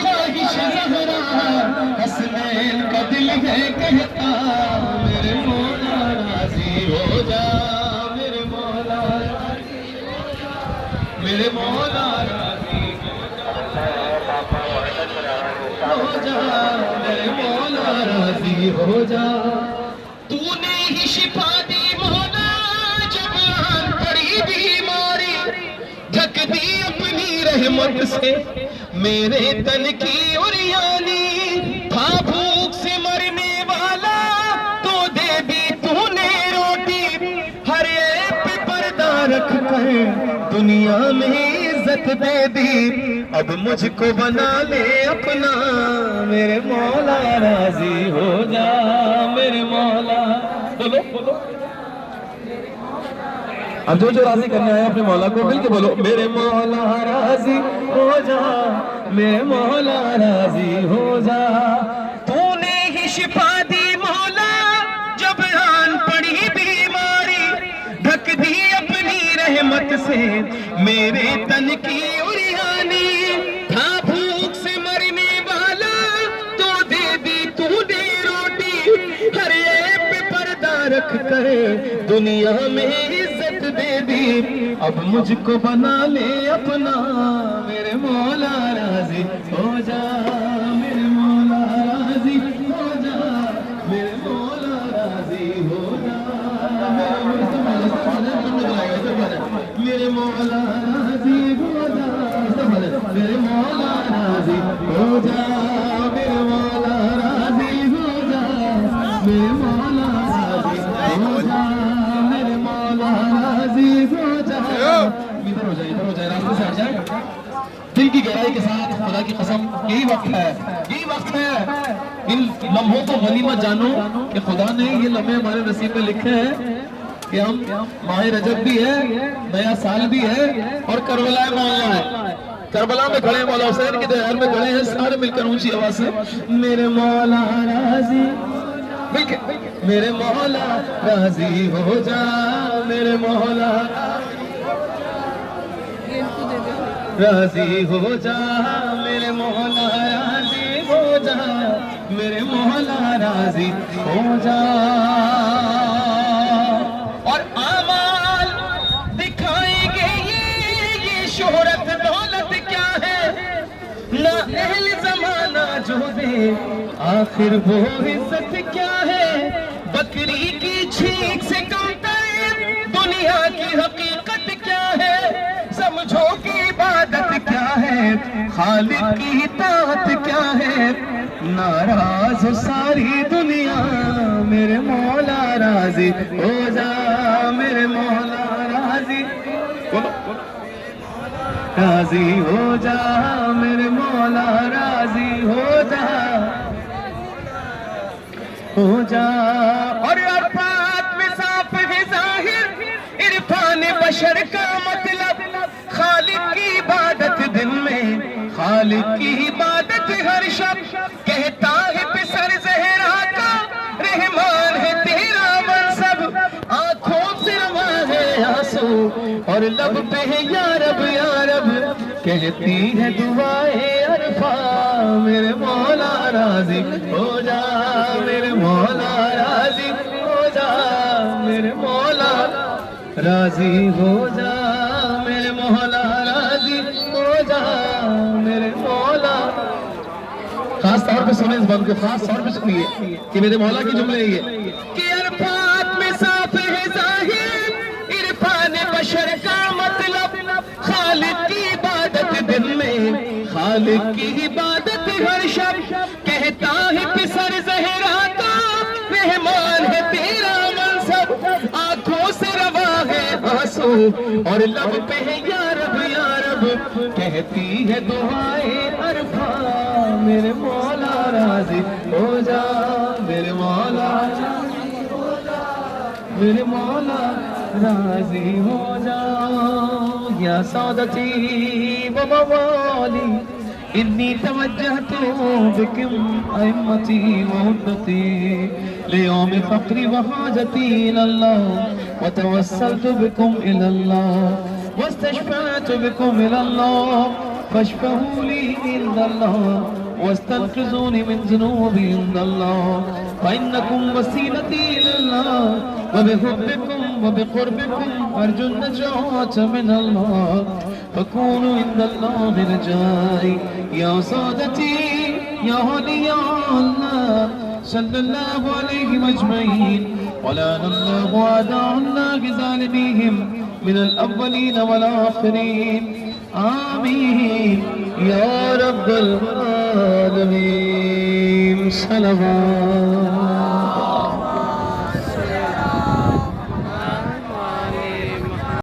خواہش زہرا حسنین کا دل ہے کہتا میرے مولا راضی ہو جا میرے مولا راضی ہو جا میرے مولا راضی ہو جا میرے مولا راضی ہو جا تو نے ہی شفا دی مولا جب آن پڑی بیماری ڈھک دی اپنی رحمت سے میرے تن کی عریانی تھا بھوک سے مرنے والا تو دے دی تو نے روٹی ہر ایک پہ پردہ رکھ کر دنیا میں عزت دے دی اب مجھ کو بنا لے اپنا میرے مولا راضی ہو جا میرے مولا بولو بولو اب جو راضی کرنے آئے اپنے مولا کو مل کے بولو میرے مولا راضی ہو جا میرے مولا راضی ہو جا تو نے ہی شفا دی مولا جب آن پڑی بیماری ڈھک دی اپنی رحمت سے میرے تن کی عریانی تھا بھوک سے مرنے والا تو دے دی تو نے روٹی ہر ایک پہ پردہ رکھ کر دنیا میں عزت دے دی اب مجھ کو بنا لے اپنا میرے مولا راضی ہو جا میرے مولا راضی ہو جا میرے مولا راضی ہو جا میرے مولا راضی ہو جا میرے مولا راضی ہو جا میرے مولا راضی ہو جا میرے مولا راضی ہو جا میرے مولا راضی ہو جا ادھر ہو جائے راستے سے ہٹ جائے دل کی گہرائی کے ساتھ خدا کی قسم یہی وقت ہے ان لمحوں کو غنیمت جانو کہ خدا نے یہ لمحے ہمارے نصیب میں لکھے ہیں کہ ہم ماہ رجب بھی ہے نیا سال بھی ہے اور کربلا مولا ہے کربلا میں کھڑے ہیں مولا حسین کی دیار میں کھڑے ہیں سارے مل کر اونچی آواز سے میرے مولا راضی مل کے میرے مولا راضی ہو جا میرے مولا راضی ہو جا میرے مولا راضی ہو جا میرے مولا راضی ہو جا اور اعمال دکھائیں گے یہ شہرت دولت کیا ہے نہ اہل زمانہ جو دے آخر وہ عزت کیا ہے بکری کی چھینک سے کمتر دنیا کی حقیقت کیا ہے سمجھو کہ عبادت کیا ہے خالق کی اطاعت کیا ہے ناراض ساری دنیا میرے مولا راضی ہو جا میرے مولا راضی راضی ہو جا میرے مولا راضی ہو جا اور عرفات میں صاف ہے ظاہر عرفان بشر کا مطلب خالق کی عبادت دل میں خالق کی عبادت ہر شب کہتا ہے پسر زہرا کا رحمان ہے تیرا منصب آنکھوں سے رواں ہے آنسو اور لب پہ ہے یا رب کہتی ہے دعائے عرفہ میرے مولا راضی ہو جا میرے مولا راضی ہو جا میرے مولا راضی ہو جا میرے مولا راضی ہو جا میرے مولا خاص طور پہ سنیں اس بات کو خاص طور پہ سنیے کہ میرے مولا کی جملے یہ کہ عرفات میں صاف ہے ظاہر عرفان بشر کا مطلب خالق کی عبادت دل میں خالق کی عبادت ہر شب کہتا ہے پسر زہرا کا رحمان ہے تیرا منصب آنکھوں سے رواں ہے آنسو اور لب پہ ہے یا رب کہتی ہے دعائے عرفہ میرے مولا راضی ہو جا میرے مولا راضی ہو جا میرے مولا راضی ہو جا یا سادتی و موالی انی توجہت بکم ائمتی و عدتی لیوم فقری و حاجتی الاللہ وتوسلت بکم الاللہ واستشفعت بکم الاللہ فاشفعوا لي عند الله واستنقذوني من ذنوبي عند الله فإنكم وسيلتي إلى الله وبحبكم وبقربكم أرجو النجاة من الله فكونوا عند الله رجائي يا سادتي يا ولي الله صلى الله عليهم أجمعين ولعن الله أعداءنا بظالميهم من الأولين والآخرين آمين يا رب العالمين. صلوات